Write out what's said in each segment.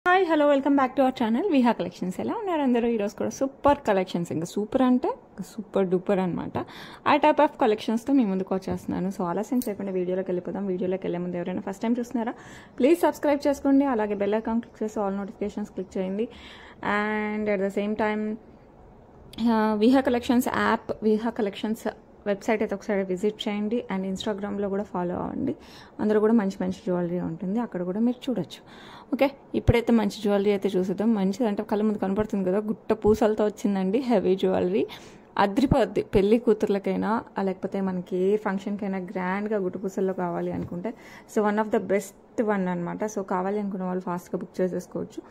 Hi hello welcome back to our channel Viha collections. ఎలా ఉన్నారు అందరూ? ఈరోజు కూడా సూపర్ కలెక్షన్స్, ఇంకా సూపర్ అంటే సూపర్ డూపర్ అనమాట. ఆ టైప్ ఆఫ్ కలెక్షన్స్తో మీ ముందుకు వచ్చేస్తున్నాను. సో ఆలస్యం చేయకుండా వీడియోలోకి వెళ్ళిపోదాం. వీడియోలోకి వెళ్ళే ముందు ఎవరైనా ఫస్ట్ టైం చూస్తున్నారా ప్లీజ్ సబ్స్క్రైబ్ చేసుకోండి. అలాగే బెల్ ఐకాన్ క్లిక్ చేసి ఆల్ నోటిఫికేషన్స్ క్లిక్ చేయండి. And at the same time Viha collections app, Viha collections website అయితే ఒకసారి విజిట్ చేయండి. అండ్ ఇన్స్టాగ్రామ్లో కూడా ఫాలో అవ్వండి. అందులో కూడా మంచి మంచి జ్యువెలరీ ఉంటుంది, అక్కడ కూడా మీరు చూడొచ్చు. ఓకే, ఇప్పుడైతే మంచి జ్యువెలరీ అయితే చూసేద్దాం. మంచిది అంటే కళ్ళ ముందు కనపడుతుంది కదా, గుట్ట పూసలతో వచ్చిందండి హెవీ జ్యువెలరీ. అద్రిపోద్ది. పెళ్లి కూతుర్లకైనా లేకపోతే మనకి ఏ ఫంక్షన్కైనా గ్రాండ్గా గుట్ట పూసల్లో కావాలి అనుకుంటే so one of the best one అనమాట. సో కావాలి అనుకున్న వాళ్ళు ఫాస్ట్గా బుక్ చేసేసుకోవచ్చు.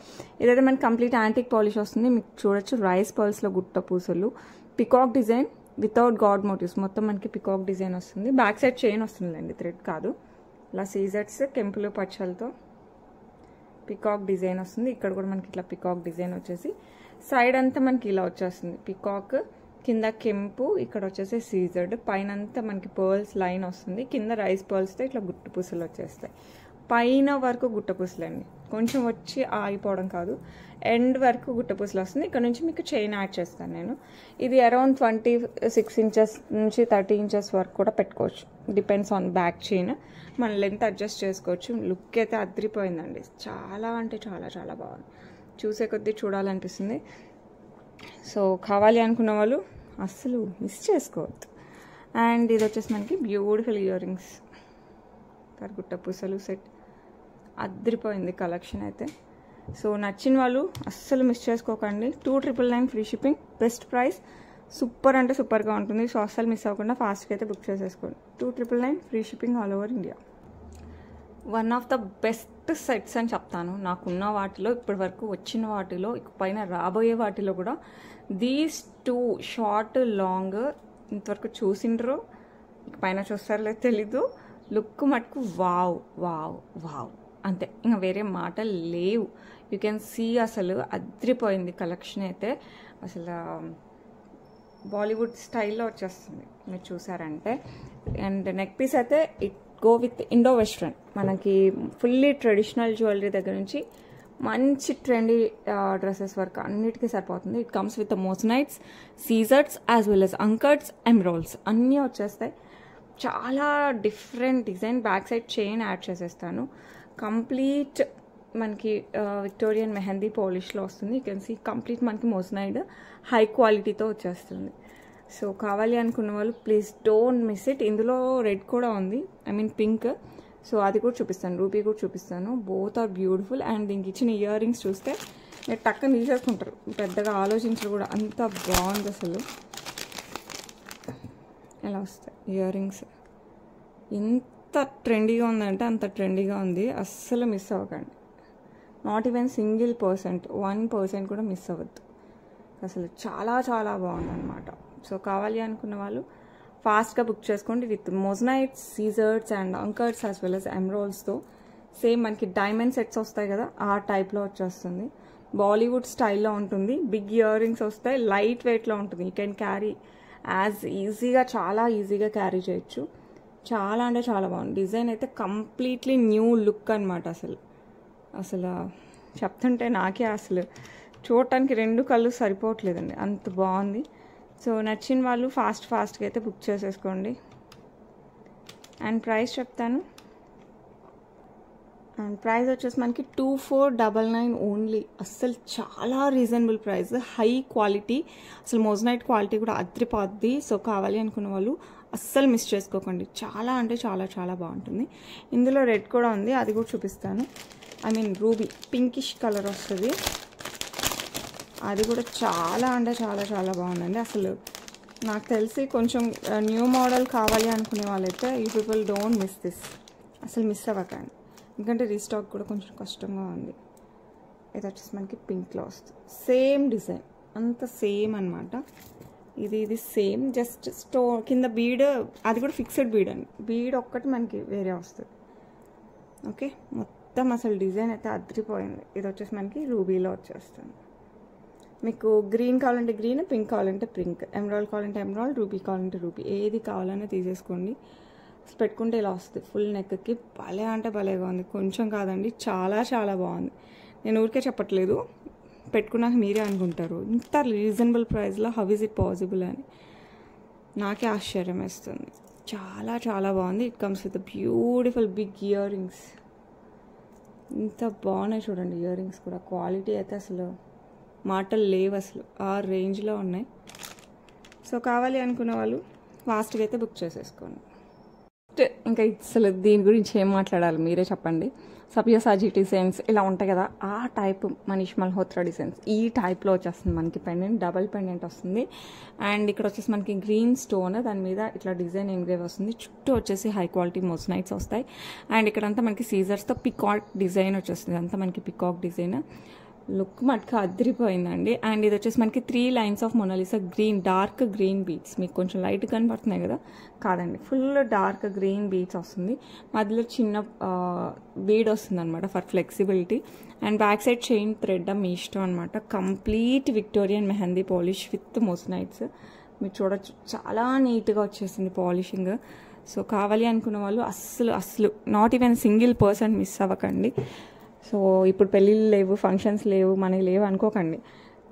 ఇదైతే మనకి కంప్లీట్ యాంటిక్ పాలిష్ వస్తుంది. మీకు చూడొచ్చు రైస్ పర్ల్స్లో గుట్ట పూసలు, peacock design without god motifs, మొత్తం మనకి పికాక్ డిజైన్ వస్తుంది. బ్యాక్ సైడ్ చైన్ వస్తుందండి, థ్రెడ్ కాదు. ఇలా సీజర్స్ కెంపులు పచ్చలతో పికాక్ డిజైన్ వస్తుంది. ఇక్కడ కూడా మనకి ఇట్లా పికాక్ డిజైన్ వచ్చేసి సైడ్ అంతా మనకి ఇలా వచ్చేస్తుంది పికాక్, కింద కెంపు, ఇక్కడ వచ్చేసి సీజర్డ్, పైన అంతా మనకి పర్ల్స్ లైన్ వస్తుంది. కింద రైస్ పర్ల్స్తో ఇట్లా గుట్టు పూసలు వచ్చేస్తాయి. పైన వరకు గుట్ట పూసలు అండి, కొంచెం వచ్చి ఆగిపోవడం కాదు, ఎండ్ వరకు గుట్ట పూసలు వస్తుంది. ఇక్కడ నుంచి మీకు చైన్ యాడ్ చేస్తాను నేను. ఇది అరౌండ్ 26 ఇంచెస్ నుంచి 30 ఇంచెస్ వరకు కూడా పెట్టుకోవచ్చు. డిపెండ్స్ ఆన్ బ్యాక్ చైన్, మన లెంత్ అడ్జస్ట్ చేసుకోవచ్చు. లుక్ అయితే అదిరిపోయిందండి, చాలా అంటే చాలా చాలా బాగుంది. చూసే కొద్దీ చూడాలనిపిస్తుంది. సో కావాలి అనుకున్న వాళ్ళు అస్సలు మిస్ చేసుకోవద్దు. అండ్ ఇది వచ్చేసి మనకి బ్యూటిఫుల్ ఇయర్ రింగ్స్, గుట్ట పూసలు సెట్, అదిరిపోయింది కలెక్షన్ అయితే. సో నచ్చిన వాళ్ళు అస్సలు మిస్ చేసుకోకండి. 299 free shipping, best price, super అంటే సూపర్గా ఉంటుంది. సో అస్సలు మిస్ అవ్వకుండా ఫాస్ట్గా అయితే బుక్ చేసేసుకోండి. 299 free shipping all over India. One of the best sets అని చెప్తాను. నాకున్న వాటిలో ఇప్పటి వరకు వచ్చిన వాటిలో, పైన రాబోయే వాటిలో కూడా దీస్ 2 షార్ట్ లాంగ్ ఇంతవరకు చూసిండ్రు, పైన చూస్తారో లేదో తెలీదు. లుక్ మటుకు వావ్ వావ్ వావ్ అంతే, ఇంకా వేరే మాటలు లేవు. యూ కెన్ సీ అసలు అదిరిపోయింది కలెక్షన్ అయితే. అసలు బాలీవుడ్ స్టైల్లో వచ్చేస్తుంది మీరు చూసారంటే. అండ్ నెక్ పీస్ అయితే it go with Indo western, మనకి ఫుల్లీ ట్రెడిషనల్ జ్యువెలరీ దగ్గర నుంచి మంచి ట్రెండీ డ్రెస్సెస్ వరకు అన్నిటికీ సరిపోతుంది. ఇట్ కమ్స్ విత్ మోజనైట్స్, సీజర్స్ as well as uncuts, emeralds అన్నీ వచ్చేస్తాయి. చాలా different design. Back side chain add చేసేస్తాను. కంప్లీట్ మనకి విక్టోరియన్ మెహందీ పాలిష్లో వస్తుంది. యూ కెన్ సీ కంప్లీట్ మనకి మోజనైడ్ హై క్వాలిటీతో వచ్చేస్తుంది. సో కావాలి అనుకున్న వాళ్ళు ప్లీజ్ డోంట్ మిస్ ఇట్. ఇందులో రెడ్ కూడా ఉంది, ఐ మీన్ పింక్. సో అది కూడా చూపిస్తాను, రూపీ కూడా చూపిస్తాను. Both are beautiful. అండ్ దీనికి ఇచ్చిన ఇయర్ రింగ్స్ చూస్తే మీరు టక్కన తీసేసుకుంటారు, పెద్దగా ఆలోచించరు కూడా, అంత బాగుంది అసలు. ఎలా వస్తాయి ఇయర్ రింగ్స్, ఎంత ట్రెండీగా ఉందంటే అంత ట్రెండీగా ఉంది. అస్సలు మిస్ అవ్వకండి. నాట్ ఈవెన్ సింగిల్ పర్సెంట్, 1% కూడా మిస్ అవ్వద్దు. అసలు చాలా చాలా బాగుందన్నమాట. సో కావాలి అనుకున్న వాళ్ళు ఫాస్ట్గా బుక్ చేసుకోండి. విత్ మోజనైట్స్, సీజర్స్ and uncuts as well as ఎమ్రోల్స్తో. సేమ్ మనకి డైమండ్ సెట్స్ వస్తాయి కదా, ఆ టైప్లో వచ్చేస్తుంది. బాలీవుడ్ స్టైల్లో ఉంటుంది. బిగ్ ఇయర్ రింగ్స్ వస్తాయి, లైట్ వెయిట్లో ఉంటుంది. యూ కెన్ క్యారీ యాజ్ ఈజీగా, చాలా ఈజీగా క్యారీ చేయొచ్చు. చాలా అంటే చాలా బాగుంది. డిజైన్ అయితే కంప్లీట్లీ న్యూ లుక్ అనమాట. అసలు చెప్తుంటే నాకే అసలు చూడటానికి 2 కళ్ళు సరిపోవట్లేదండి, అంత బాగుంది. సో నచ్చిన వాళ్ళు ఫాస్ట్గా అయితే బుక్ చేసేసుకోండి. అండ్ ప్రైస్ చెప్తాను. అండ్ ప్రైస్ వచ్చేసి మనకి 2499 ఓన్లీ. అస్సలు చాలా రీజనబుల్ ప్రైస్, హై క్వాలిటీ. అసలు మోజనైట్ క్వాలిటీ కూడా అదిరిపోద్ది. సో కావాలి అనుకున్న వాళ్ళు అస్సలు మిస్ చేసుకోకండి. చాలా అంటే చాలా చాలా బాగుంటుంది. ఇందులో రెడ్ కూడా ఉంది, అది కూడా చూపిస్తాను. I mean ruby pinkish colour వస్తుంది, అది కూడా చాలా అంటే చాలా చాలా బాగుందండి. అసలు నాకు తెలిసి కొంచెం న్యూ మోడల్ కావాలి అనుకునే వాళ్ళైతే you people don't miss this, అసలు మిస్ అవ్వకండి. ఎందుకంటే రీస్టాక్ కూడా కొంచెం కష్టంగా ఉంది. ఇది వచ్చేసి మనకి పింక్లో వస్తుంది, సేమ్ డిజైన్ అంత సేమ్ అనమాట. ఇది సేమ్, జస్ట్ కింద బీడ్, అది కూడా ఫిక్స్డ్ బీడ్ అండి. బీడ్ ఒక్కటి మనకి వేరే వస్తుంది. ఓకే, మొత్తం అసలు డిజైన్ అయితే అదిరిపోయింది. ఇది వచ్చేసి మనకి రూబీలో వచ్చేస్తుంది. మీకు గ్రీన్ కావాలంటే గ్రీన్, పింక్ కావాలంటే పింక్, ఎమరాల్డ్ కావాలంటే ఎమరాల్డ్, రూబీ కావాలంటే రూబీ, ఏది కావాలన్నా తీసేసుకోండి. పెట్టుకుంటే ఇలా వస్తుంది ఫుల్ నెక్కి. భలే అంటే భలేగా ఉంది, కొంచెం కాదండి, చాలా చాలా బాగుంది. నేను ఊరికే చెప్పట్లేదు, పెట్టుకున్నాక మీరే అనుకుంటారు ఇంత రీజనబుల్ ప్రైస్లో హౌ ఈజ్ ఇట్ పాసిబుల్ అని. నాకే ఆశ్చర్యం వేస్తుంది. చాలా చాలా బాగుంది. It comes with beautiful big ear rings. ఇంత బాగున్నాయి చూడండి ఇయర్ రింగ్స్ కూడా. క్వాలిటీ అయితే అసలు మాటలు లేవు, అసలు ఆ రేంజ్లో ఉన్నాయి. సో కావాలి అనుకున్న వాళ్ళు ఫాస్ట్గా అయితే బుక్ చేసేసుకోండి. ఇంకా అసలు దీని గురించి ఏం మాట్లాడాలి మీరే చెప్పండి. సబ్యాసాచి డిజైన్స్ ఇలా ఉంటాయి కదా, ఆ టైప్ మనీష్ మల్హోత్రా డిజైన్స్ ఈ టైప్లో వచ్చేస్తుంది మనకి. పెండెంట్ డబల్ పెండెంట్ వస్తుంది. అండ్ ఇక్కడ వచ్చేసి మనకి గ్రీన్ స్టోన్, దాని మీద ఇట్లా డిజైన్ ఎంగ్రేవ్ వస్తుంది. చుట్టూ వచ్చేసి హై క్వాలిటీ మోస్నైట్స్ వస్తాయి. అండ్ ఇక్కడంతా మనకి సీజర్స్తో పికాక్ డిజైన్ వచ్చేస్తుంది. అంతా మనకి పికాక్ డిజైన్. లుక్ మటుకు అదిరిపోయిందండి. అండ్ ఇది వచ్చేసి మనకి 3 lines of Mona Lisa green, dark green beats. మీకు కొంచెం లైట్ కనపడుతున్నాయి కదా, కాదండి ఫుల్ డార్క్ గ్రీన్ బీట్స్ వస్తుంది. మధ్యలో చిన్న బీడ్ వస్తుంది అనమాట for flexibility. And back side chain thread మీ ఇష్టం అనమాట. Complete Victorian mehndi polish with moissanites. మీరు చూడొచ్చు చాలా నీట్గా వచ్చేసింది పాలిషింగ్. సో కావాలి అనుకున్న వాళ్ళు అస్సలు not even single person miss అవ్వకండి. సో ఇప్పుడు పెళ్ళిళ్ళు లేవు, ఫంక్షన్స్ లేవు, మనకి లేవు అనుకోకండి.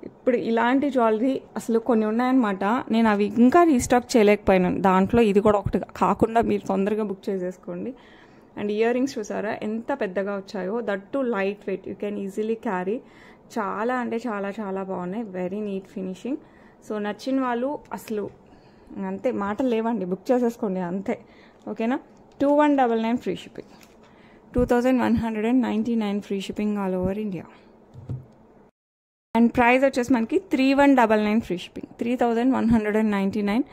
ఇప్పుడు ఇలాంటి జ్యువెలరీ అసలు కొన్ని ఉన్నాయన్నమాట. నేను అవి ఇంకా రీస్టాక్ చేయలేకపోయినాను. దాంట్లో ఇది కూడా ఒకటి కాకుండా మీరు తొందరగా బుక్ చేసేసుకోండి. అండ్ ఇయర్ రింగ్స్ చూసారా ఎంత పెద్దగా వచ్చాయో, that to light weight, you can easily carry. చాలా అంటే చాలా చాలా బాగున్నాయి. Very neat finishing. సో నచ్చిన వాళ్ళు అసలు అంతే, మాటలు లేవండి, బుక్ చేసేసుకోండి అంతే. ఓకేనా. 2199 free shipping, 2199 free shipping all over India. And price వచ్చేసి మనకి 3199 ఫ్రీ షిప్పింగ్, 3199.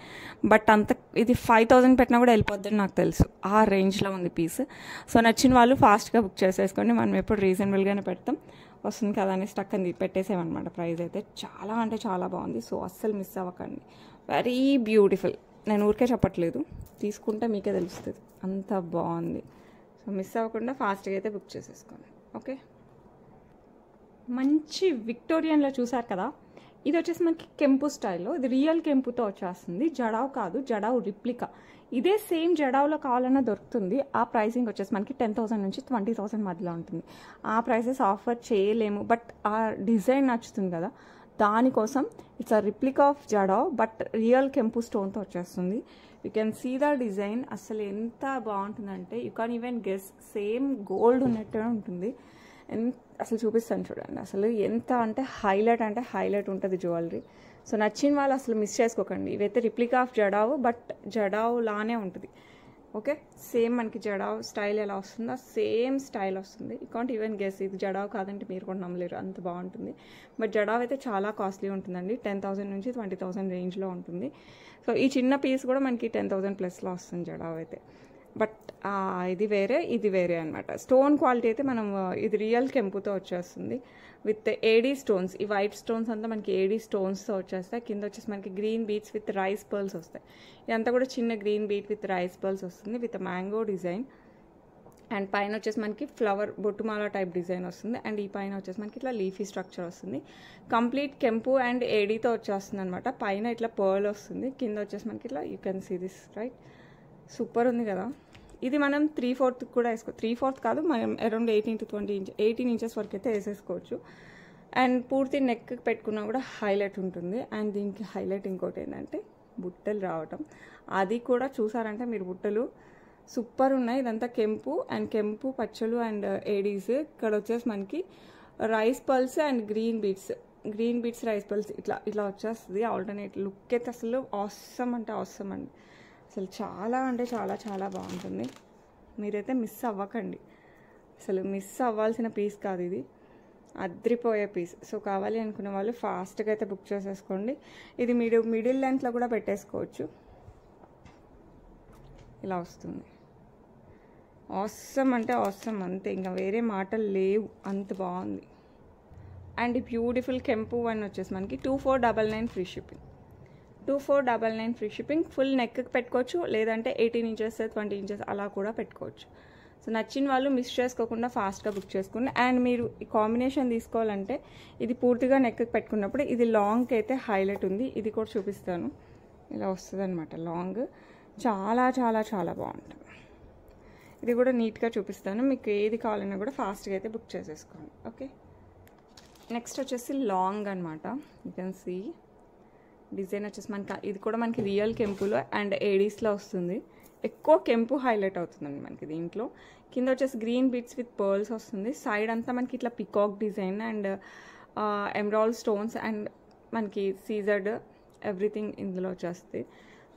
బట్ అంత ఇది 5000 పెట్టినా కూడా వెళ్ళిపోద్దని నాకు తెలుసు, ఆ రేంజ్లో ఉంది పీస్. సో నచ్చిన వాళ్ళు ఫాస్ట్గా బుక్ చేసేసుకోండి. మనం ఎప్పుడు రీజనబుల్గానే పెడతాం, వస్తుంది కదా అని స్టక్ అని పెట్టేసామన్నమాట. ప్రైస్ అయితే చాలా అంటే చాలా బాగుంది. సో అస్సలు మిస్ అవ్వకండి. Very beautiful. నేను ఊరికే చెప్పట్లేదు, తీసుకుంటే మీకే తెలుస్తుంది అంత బాగుంది. సో మిస్ అవ్వకుండా ఫాస్ట్గా అయితే బుక్ చేసేసుకోండి. ఓకే. మంచి విక్టోరియన్లో చూసారు కదా, ఇది వచ్చేసి మనకి కెంపు స్టైల్లో. ఇది రియల్ కెంపుతో వచ్చేస్తుంది, జడావ్ కాదు, జడావ్ రిప్లికా. ఇదే సేమ్ జడావ్లో కావాలన్నా దొరుకుతుంది. ఆ ప్రైసింగ్ వచ్చేసి మనకి 10,000 నుంచి 20,000 మధ్యలో ఉంటుంది. ఆ ప్రైసెస్ ఆఫర్ చేయలేము, బట్ ఆ డిజైన్ నచ్చుతుంది కదా, దానికోసం it's a replica of jadau but real కెంపు స్టోన్తో వచ్చేస్తుంది. You can see the design. అసలు ఎంత బాగుంటుందంటే you can even guess, same gold ఉన్నట్టే ఉంటుంది. అసలు చూపిస్తాను చూడండి. అసలు ఎంత అంటే హైలైట్ ఉంటుంది జ్యువెలరీ. సో నచ్చిన వాళ్ళు అసలు మిస్ చేసుకోకండి. ఇవైతే replica of jadau but jadau లానే ఉంటుంది. ఓకే. సేమ్ మనకి జడావ్ స్టైల్ ఎలా వస్తుందో సేమ్ స్టైల్ వస్తుంది. యూ కాంట్ ఈవెన్ గెస్ ఇది జడావ్ కాదంటే మీరు కూడా నమ్మలేరు, అంత బాగుంటుంది. బట్ జడావ్ అయితే చాలా కాస్ట్లీ ఉంటుందండి. 10,000 నుంచి 20,000 రేంజ్లో ఉంటుంది. సో ఈ చిన్న పీస్ కూడా మనకి 10,000 ప్లస్లో వస్తుంది జడావ్ అయితే. బట్ ఇది వేరే అనమాట. స్టోన్ క్వాలిటీ అయితే మనం ఇది రియల్ కెంపుతో వచ్చేస్తుంది విత్ ఏడీ స్టోన్స్. ఈ వైట్ స్టోన్స్ అంతా మనకి ఏడీ స్టోన్స్తో వచ్చేస్తాయి. కింద వచ్చేసి మనకి green beads with rice pearls వస్తాయి. ఇదంతా కూడా చిన్న green beat with rice pearls వస్తుంది విత్ మ్యాంగో డిజైన్. అండ్ పైన వచ్చేసి మనకి ఫ్లవర్ బొట్టుమాల టైప్ డిజైన్ వస్తుంది. అండ్ ఈ పైన వచ్చేసి మనకి ఇట్లా లీఫీ స్ట్రక్చర్ వస్తుంది. కంప్లీట్ కెంపు అండ్ ఏడీతో వచ్చేస్తుంది అనమాట. పైన ఇట్లా పర్ల్ వస్తుంది, కింద వచ్చేసి మనకి ఇట్లా you can see this right. Super ఉంది కదా. ఇది మనం 3/4 కూడా వేసుకో, 3/4 కాదు, మనం అరౌండ్ 18 to 20 ఇంచెస్ 18 ఇంచెస్ వరకు అయితే వేసేసుకోవచ్చు. అండ్ పూర్తి నెక్ పెట్టుకున్నా కూడా హైలైట్ ఉంటుంది. అండ్ దీనికి హైలైట్ ఇంకోటి ఏంటంటే బుట్టలు రావటం. అది కూడా చూసారంటే మీరు, బుట్టలు సూపర్ ఉన్నాయి. ఇదంతా కెంపు అండ్ కెంపు పచ్చలు అండ్ ఏడీస్. ఇక్కడ వచ్చేసి మనకి rice pearls and green beats rice pearls ఇట్లా వచ్చేస్తుంది. ఆల్టర్నేట్ లుక్ అయితే అసలు ఆసమ్ అండి. అసలు చాలా అంటే చాలా చాలా బాగుంటుంది. మీరైతే మిస్ అవ్వకండి. అసలు మిస్ అవ్వాల్సిన పీస్ కాదు ఇది, అద్రిపోయే పీస్. సో కావాలి అనుకునే వాళ్ళు ఫాస్ట్గా అయితే బుక్ చేసేసుకోండి. ఇది మిడిల్ లెంత్లో కూడా పెట్టేసుకోవచ్చు. ఇలా వస్తుంది. ఆసమ్ అంటే ఆసమ్ అంతే, ఇంకా వేరే మాటలు లేవు, అంత బాగుంది. అండ్ ఈ బ్యూటిఫుల్ కెంపు వన్ వచ్చేసి మనకి 2499 free shipping, 2499 free shipping. Full నెక్కి పెట్టుకోవచ్చు, లేదంటే 18 ఇంచెస్ 20 ఇంచెస్ అలా కూడా పెట్టుకోవచ్చు. సో నచ్చిన వాళ్ళు మిస్ చేసుకోకుండా ఫాస్ట్గా బుక్ చేసుకోండి. అండ్ మీరు ఈ కాంబినేషన్ తీసుకోవాలంటే ఇది పూర్తిగా నెక్కి పెట్టుకున్నప్పుడు ఇది లాంగ్కి అయితే హైలైట్ ఉంది. ఇది కూడా చూపిస్తాను, ఇలా వస్తుంది అనమాట లాంగ్. చాలా చాలా చాలా బాగుంటుంది. ఇది కూడా నీట్గా చూపిస్తాను. మీకు ఏది కావాలన్నా కూడా ఫాస్ట్గా అయితే బుక్ చేసేసుకోండి. ఓకే. నెక్స్ట్ వచ్చేసి లాంగ్ అనమాట. యూ కెన్ సీ డిజైన్ వచ్చేసి మనకి ఇది కూడా మనకి రియల్ కెంపులో అండ్ ఏడీస్లో వస్తుంది. ఎక్కువ కెంపు హైలైట్ అవుతుందండి మనకి దీంట్లో. కింద వచ్చేసి గ్రీన్ బీట్స్ విత్ పర్ల్స్ వస్తుంది. సైడ్ అంతా మనకి ఇట్లా peacock design and emerald stones and మనకి సీజర్డ్ ఎవ్రీథింగ్ ఇందులో వచ్చేస్తుంది.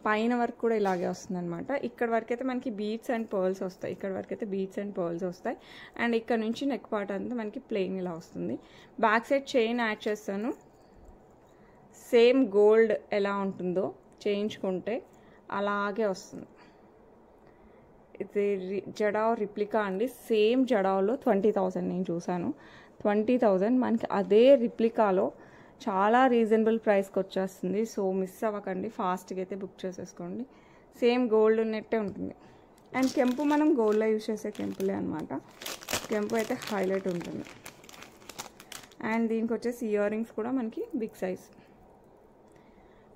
పైన వరకు కూడా ఇలాగే వస్తుంది అనమాట. ఇక్కడ వరకు అయితే మనకి బీట్స్ అండ్ పర్ల్స్ వస్తాయి. ఇక్కడ వరకు అయితే బీట్స్ అండ్ పర్ల్స్ వస్తాయి. అండ్ ఇక్కడ నుంచి నెక్ పార్ట్ అంతా మనకి ప్లెయిన్ ఇలా వస్తుంది. బ్యాక్ సైడ్ చైన్ యాడ్ చేస్తాను. సేమ్ గోల్డ్ ఎలా ఉంటుందో చేయించుకుంటే అలాగే వస్తుంది. ఇది జడావ్ రిప్లికా అండి. సేమ్ జడావ్లో 20,000 నేను చూసాను. 20,000 మనకి అదే రిప్లికాలో చాలా రీజనబుల్ ప్రైస్కి వచ్చేస్తుంది. సో మిస్ అవ్వకండి, ఫాస్ట్గా అయితే బుక్ చేసేసుకోండి. సేమ్ గోల్డ్ ఉన్నట్టే ఉంటుంది. అండ్ కెంపు మనం గోల్డ్లో యూజ్ చేసే కెంపులే అనమాట. కెంపు అయితే హైలైట్ ఉంటుంది. అండ్ దీనికి వచ్చేసి ఇయర్ రింగ్స్ కూడా మనకి బిగ్ సైజ్.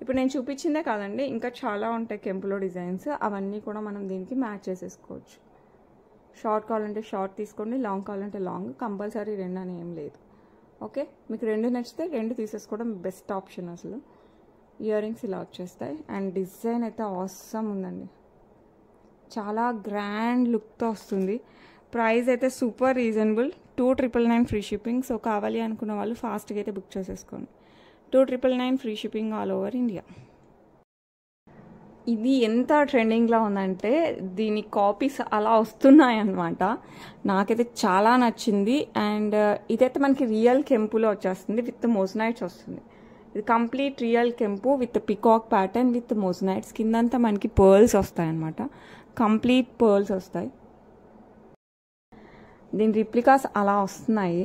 ఇప్పుడు నేను చూపించిందే కాదండి, ఇంకా చాలా ఉంటాయి కెంపులో డిజైన్స్. అవన్నీ కూడా మనం దీనికి మ్యాచ్ చేసేసుకోవచ్చు. షార్ట్ కావాలంటే షార్ట్ తీసుకోండి, లాంగ్ కావాలంటే లాంగ్. కంపల్సరీ రెండు అని ఏం లేదు. ఓకే, మీకు రెండు నచ్చితే రెండు తీసేసుకోవడం బెస్ట్ ఆప్షన్ అసలు. ఇయర్ రింగ్స్ ఇలా వచ్చేస్తాయి. అండ్ డిజైన్ అయితే ఆసమ్ ఉందండి. చాలా గ్రాండ్ లుక్తో వస్తుంది. ప్రైస్ అయితే super reasonable. 2,999 free shipping. So కావాలి అనుకున్న వాళ్ళు ఫాస్ట్గా అయితే బుక్ చేసేసుకోండి. 2,999 free shipping all over India. ఇది ఎంత ట్రెండింగ్లో ఉందంటే దీని కాపీస్ అలా వస్తున్నాయి అన్నమాట. నాకైతే చాలా నచ్చింది. అండ్ ఇదైతే మనకి రియల్ కెంపులో వచ్చేస్తుంది విత్ మోజనైట్స్ వస్తుంది. ఇది కంప్లీట్ రియల్ కెంపు విత్ పికాక్ ప్యాటర్న్ విత్ మోజనైట్స్. కిందంతా మనకి పర్ల్స్ వస్తాయి అన్నమాట. కంప్లీట్ పర్ల్స్ వస్తాయి. దీని రిప్లికాస్ అలా వస్తున్నాయి.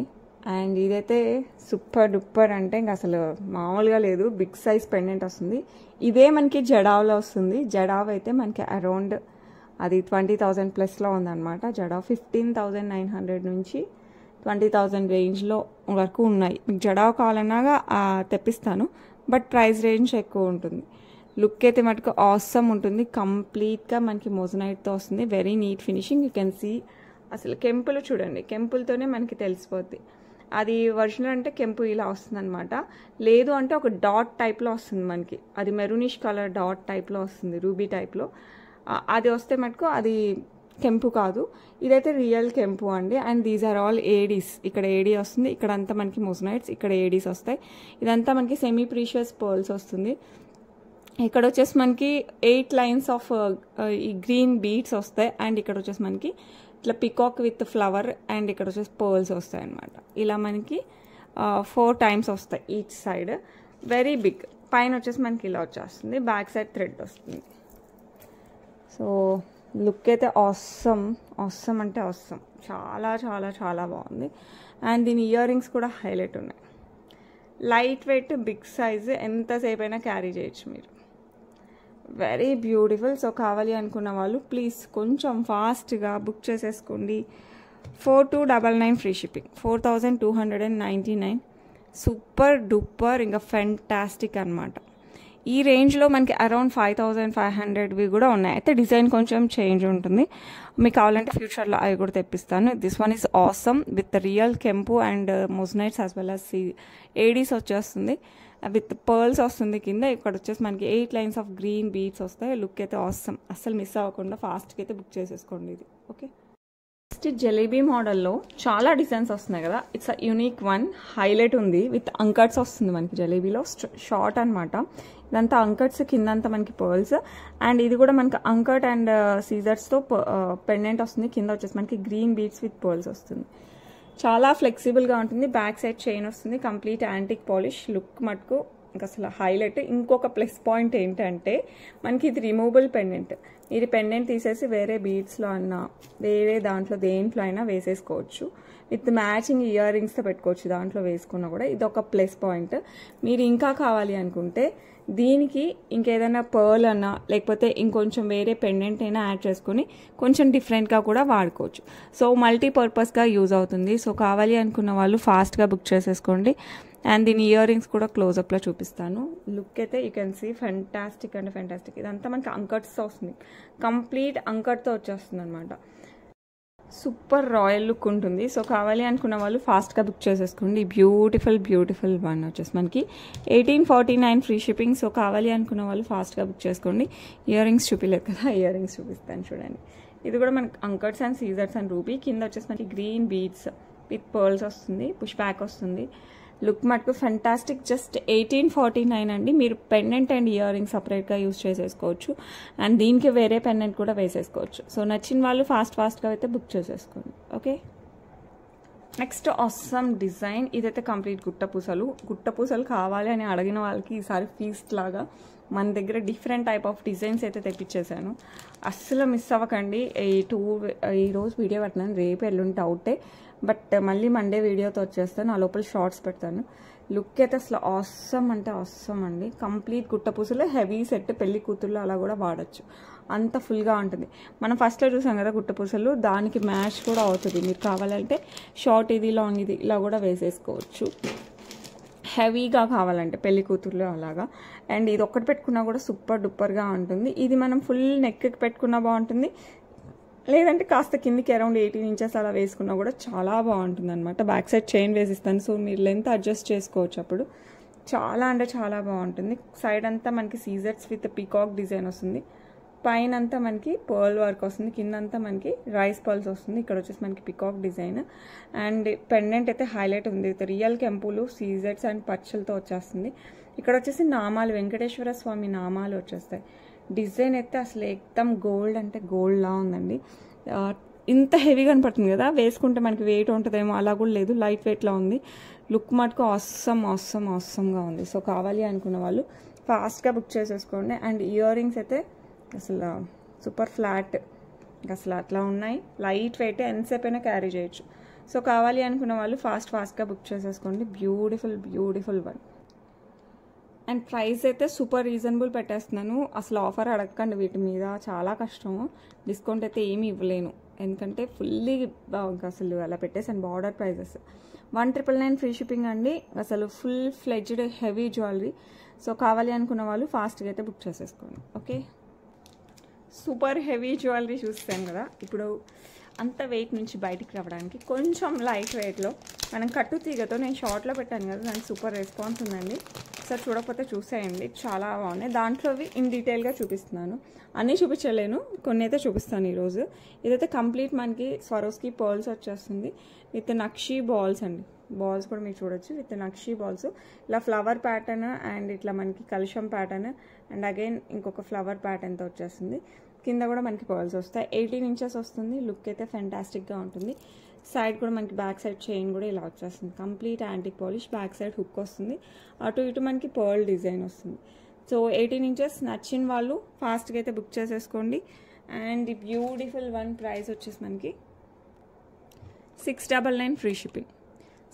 అండ్ ఇదైతే సూపర్ డూపర్ అంటే ఇంకా అసలు మామూలుగా లేదు. బిగ్ సైజ్ పెండెంట్ వస్తుంది. ఇదే మనకి జడావ్లో వస్తుంది. జడావ్ అయితే మనకి అరౌండ్ అది 20,000 ప్లస్లో ఉందన్నమాట. జడావ్ 15,900 నుంచి 20,000 రేంజ్లో వరకు ఉన్నాయి. మీకు జడావ్ కావాలన్నాగా తెప్పిస్తాను, బట్ ప్రైస్ రేంజ్ ఎక్కువ ఉంటుంది. లుక్ అయితే మటుకు ఆసమ్ ఉంటుంది. కంప్లీట్గా మనకి మోజనైట్తో వస్తుంది. Very neat finishing. You can see అసలు కెంపులు చూడండి, కెంపులతోనే మనకి తెలిసిపోద్ది. అది ఒరిజినల్ అంటే కెంపు ఇలా వస్తుంది అనమాట. లేదు అంటే ఒక డాట్ టైప్లో వస్తుంది మనకి. అది మెరూనిష్ కలర్ డాట్ టైప్లో వస్తుంది, రూబీ టైప్లో. అది వస్తే మటుకు అది కెంపు కాదు. ఇదైతే రియల్ కెంపు అండి. And these are all ADs. ఇక్కడ ఏడీ వస్తుంది, ఇక్కడ అంతా మనకి మోజనైట్స్, ఇక్కడ ఏడీస్ వస్తాయి. ఇదంతా మనకి సెమీ ప్రీషియస్ పర్ల్స్ వస్తుంది. ఇక్కడ వచ్చేసి మనకి 8 లైన్స్ ఆఫ్ ఈ గ్రీన్ బీడ్స్ వస్తాయి. అండ్ ఇక్కడ వచ్చేసి మనకి ఇట్లా పికాక్ విత్ ఫ్లవర్ అండ్ ఇక్కడ వచ్చేసి పర్ల్స్ వస్తాయి అన్నమాట. ఇలా మనకి 4 టైమ్స్ వస్తాయి ఈచ్ సైడ్. Very big. పైన వచ్చేసి మనకి ఇలా వచ్చేస్తుంది. బ్యాక్ సైడ్ థ్రెడ్ వస్తుంది. సో లుక్ అయితే ఆసమ్. ఆసమ్ అంటే ఆసమ్. చాలా చాలా చాలా బాగుంది. అండ్ దీని ఇయర్ రింగ్స్ కూడా హైలైట్ ఉన్నాయి. లైట్ వెయిట్, బిగ్ సైజ్, ఎంతసేపు అయినా క్యారీ చేయొచ్చు మీరు. Very beautiful. సో కావాలి అనుకున్న వాళ్ళు ప్లీజ్ కొంచెం ఫాస్ట్గా బుక్ చేసేసుకోండి. 4,299 ఫ్రీ షిప్పింగ్. 4,299. సూపర్ డూపర్ ఇంకా ఫెంటాస్టిక్ అనమాట. ఈ రేంజ్లో మనకి అరౌండ్ 5,500వి కూడా ఉన్నాయి. అయితే డిజైన్ కొంచెం చేంజ్ ఉంటుంది. మీకు కావాలంటే ఫ్యూచర్లో అవి కూడా తెప్పిస్తాను. This one is awesome with real కెంపు and moissanites as well as ADs వచ్చేస్తుంది. విత్ పర్ల్స్ వస్తుంది కింద. ఇక్కడ వచ్చేసి మనకి 8 లైన్స్ ఆఫ్ గ్రీన్ బీడ్స్ వస్తాయి. లుక్ అయితే ఆసమ్. అస్సలు మిస్ అవ్వకుండా ఫాస్ట్గా అయితే బుక్ చేసేసుకోండి ఇది. ఓకే, నెక్స్ట్ జలేబీ మోడల్లో చాలా డిజైన్స్ వస్తున్నాయి కదా. It's a unique one. Highlight ఉంది విత్ అంకట్స్ వస్తుంది మనకి. జలేబీలో షార్ట్ అనమాట. ఇదంతా అంకట్స్, కిందంతా మనకి పర్ల్స్. అండ్ ఇది కూడా మనకి అంకట్ అండ్ సీజర్స్తో పెండెంట్ వస్తుంది. కింద వచ్చేసి మనకి గ్రీన్ బీడ్స్ విత్ పర్ల్స్ వస్తుంది. చాలా ఫ్లెక్సిబుల్గా ఉంటుంది. బ్యాక్ సైడ్ చైన్ వస్తుంది. Complete antique polish. లుక్ మటుకు ఇంకా అసలు హైలైట్. ఇంకొక ప్లస్ పాయింట్ ఏంటంటే మనకి ఇది రిమూవబుల్ పెండెంట్. మీరు పెండెంట్ తీసేసి వేరే బీడ్స్లో అన్నా వేరే దాంట్లో దేంట్లో అయినా వేసేసుకోవచ్చు. విత్ మ్యాచింగ్ ఇయర్ రింగ్స్తో పెట్టుకోవచ్చు. దాంట్లో వేసుకున్నా కూడా ఇది ఒక ప్లస్ పాయింట్. మీరు ఇంకా కావాలి అనుకుంటే దీనికి ఇంకేదైనా పర్ల్ అన్నా లేకపోతే ఇంకొంచెం వేరే పెండెంట్ అయినా యాడ్ చేసుకుని కొంచెం డిఫరెంట్గా కూడా వాడుకోవచ్చు. సో మల్టీపర్పస్గా యూజ్ అవుతుంది. సో కావాలి అనుకున్న వాళ్ళు ఫాస్ట్గా బుక్ చేసేసుకోండి. అండ్ దీని ఇయర్ రింగ్స్ కూడా క్లోజప్లో చూపిస్తాను. లుక్ అయితే యూ కెన్ సీ ఫెంటాస్టిక్ అంటే ఫెంటాస్టిక్. ఇదంతా మనకి అంకట్స్తో వస్తుంది. కంప్లీట్ అంకట్తో వచ్చేస్తుంది అనమాట. సూపర్ రాయల్ లుక్ ఉంటుంది. సో కావాలి అనుకున్న వాళ్ళు ఫాస్ట్గా బుక్ చేసేసుకోండి. బ్యూటిఫుల్ వన్ వచ్చేసి మనకి 1849 ఫ్రీ షిప్పింగ్. సో కావాలి అనుకున్న వాళ్ళు ఫాస్ట్గా బుక్ చేసుకోండి. ఇయర్ రింగ్స్ చూపించలేదు కదా, ఇయర్ రింగ్స్ చూపిస్తాను చూడండి. ఇది కూడా మనకి అంకర్స్ అండ్ సీజర్స్ అండ్ రూబీ. కింద వచ్చేసి మనకి గ్రీన్ బీడ్స్ విత్ పర్ల్స్ వస్తుంది, పుష్ బ్యాక్ వస్తుంది. లుక్ మటుకు ఫెంటాస్టిక్. జస్ట్ 1849 అండి. మీరు పెండెంట్ అండ్ ఇయర్ రింగ్ సపరేట్గా యూస్ చేసేసుకోవచ్చు. అండ్ దీనికి వేరే పెండెంట్ కూడా వేసేసుకోవచ్చు. సో నచ్చిన వాళ్ళు ఫాస్ట్గా అయితే బుక్ చేసేసుకోండి. Okay, next awesome design. ఇదైతే కంప్లీట్ గుట్టపూసలు కావాలి అని అడిగిన వాళ్ళకి ఈసారి ఫీస్ట్ లాగా మన దగ్గర డిఫరెంట్ టైప్ ఆఫ్ డిజైన్స్ అయితే తెప్పించేసాను. అస్సలు మిస్ అవ్వకండి. ఈరోజు వీడియో పెట్టినాను, రేపు ఎల్లుండి అవుటే, బట్ మళ్ళీ మండే వీడియోతో వచ్చేస్తాను. ఆ లోపల షార్ట్స్ పెడతాను. లుక్ అయితే అసలు ఆసమ్ అంటే ఆసమ్ అండి. కంప్లీట్ గుట్టపూసలు, హెవీ సెట్, పెళ్లి కూతుర్లు అలా కూడా వాడచ్చు. అంత ఫుల్గా ఉంటుంది. మనం ఫస్ట్లో చూసాం కదా గుట్టపూసలు, దానికి మ్యాచ్ కూడా అవుతుంది. మీరు కావాలంటే షార్ట్ ఇది, లాంగ్ ఇది ఇలా కూడా వేసేసుకోవచ్చు. హెవీగా కావాలంటే పెళ్లి కూతుర్లు అలాగా. అండ్ ఇది ఒక్కటి పెట్టుకున్నా కూడా సూపర్ డూపర్గా ఉంటుంది. ఇది మనం ఫుల్ నెక్కి పెట్టుకున్నా బాగుంటుంది, లేదంటే కాస్త కిందికి అరౌండ్ 18 ఇంచెస్ అలా వేసుకున్నా కూడా చాలా బాగుంటుంది అనమాట. బ్యాక్ సైడ్ చైన్ వేసిస్తాను, సో మీరు లెంత్ అడ్జస్ట్ చేసుకోవచ్చు. అప్పుడు చాలా అంటే చాలా బాగుంటుంది. సైడ్ అంతా మనకి సీజర్స్ విత్ పీకాక్ డిజైన్ వస్తుంది. పైన అంతా మనకి పర్ల్ వర్క్ వస్తుంది, కింద అంతా మనకి రైస్ పర్ల్స్ వస్తుంది. ఇక్కడ వచ్చేసి మనకి పికాక్ డిజైన్ అండ్ పెండెంట్ అయితే హైలైట్ ఉంది. రియల్ కెంపులు, సీజర్స్ అండ్ పచ్చలతో వచ్చేస్తుంది. ఇక్కడ వచ్చేసి నామాలు, వెంకటేశ్వర స్వామి నామాలు వచ్చేస్తాయి. డిజైన్ అయితే అసలు ఎక్దమ్ గోల్డ్ అంటే గోల్డ్ లా ఉందండి. ఇంత హెవీగా కనపడుతుంది కదా, వేసుకుంటే మనకి వెయిట్ ఉంటుందేమో, అలా కూడా లేదు, లైట్ వెయిట్లో ఉంది. లుక్ మటుకు ఆసమ్గా ఉంది. సో కావాలి అనుకున్న వాళ్ళు ఫాస్ట్గా బుక్ చేసేసుకోండి. అండ్ ఇయర్ రింగ్స్ అయితే అసలు సూపర్ ఫ్లాట్, అసలు అట్లా ఉన్నాయి, లైట్ వెయిట్, ఎంతసేపు అయినా క్యారీ చేయొచ్చు. సో కావాలి అనుకున్న వాళ్ళు ఫాస్ట్గా బుక్ చేసేసుకోండి. Beautiful one. అండ్ ప్రైస్ అయితే సూపర్ రీజనబుల్ పెట్టేస్తున్నాను. అసలు ఆఫర్ అడగకండి, వీటి మీద చాలా కష్టము. డిస్కౌంట్ అయితే ఏమి ఇవ్వలేను, ఎందుకంటే ఫుల్లీ అసలు అలా పెట్టేసాను. బార్డర్ ప్రైజెస్ 1999 ఫ్రీ షిప్పింగ్ అండి. అసలు full fledged heavy jewellery. So కావాలి అనుకున్న వాళ్ళు ఫాస్ట్గా అయితే బుక్ చేసేసుకోండి. ఓకే, సూపర్ హెవీ జ్యువెలరీ చూస్తాం కదా. ఇప్పుడు అంత వెయిట్ నుంచి బయటికి రావడానికి కొంచెం లైట్ వెయిట్లో మనం కట్టు తీగతో, నేను షార్ట్లో పెట్టాను కదా, దానికి సూపర్ రెస్పాన్స్ ఉందండి. ఒకసారి చూడకపోతే చూసేయండి, చాలా బాగున్నాయి. దాంట్లోవి ఇన్ డీటెయిల్గా చూపిస్తున్నాను. అన్నీ చూపించలేను, కొన్ని అయితే చూపిస్తాను ఈరోజు. ఇదైతే కంప్లీట్ మనకి స్వరోస్కి పర్ల్స్ వచ్చేస్తుంది విత్ నక్షీ బాల్స్ అండి. బాల్స్ కూడా మీరు చూడొచ్చు విత్ నక్షీ బాల్స్. ఇలా ఫ్లవర్ ప్యాటర్న్ అండ్ ఇట్లా మనకి కలుషం ప్యాటర్న్ అండ్ అగైన్ ఇంకొక ఫ్లవర్ ప్యాటర్న్తో వచ్చేస్తుంది. కింద కూడా మనకి పర్ల్స్ వస్తాయి. 18 ఇంచెస్ వస్తుంది. లుక్ అయితే ఫెంటాస్టిక్గా ఉంటుంది. సైడ్ కూడా మనకి బ్యాక్ సైడ్ చైన్ కూడా ఇలా వచ్చేస్తుంది. Complete antique polish, back side hook వస్తుంది. అటు ఇటు మనకి పర్ల్ డిజైన్ వస్తుంది. సో 18 ఇంచెస్ నచ్చిన వాళ్ళు ఫాస్ట్గా అయితే బుక్ చేసేసుకోండి. అండ్ ఈ బ్యూటిఫుల్ వన్ ప్రైస్ వచ్చేసి మనకి 699 free shipping.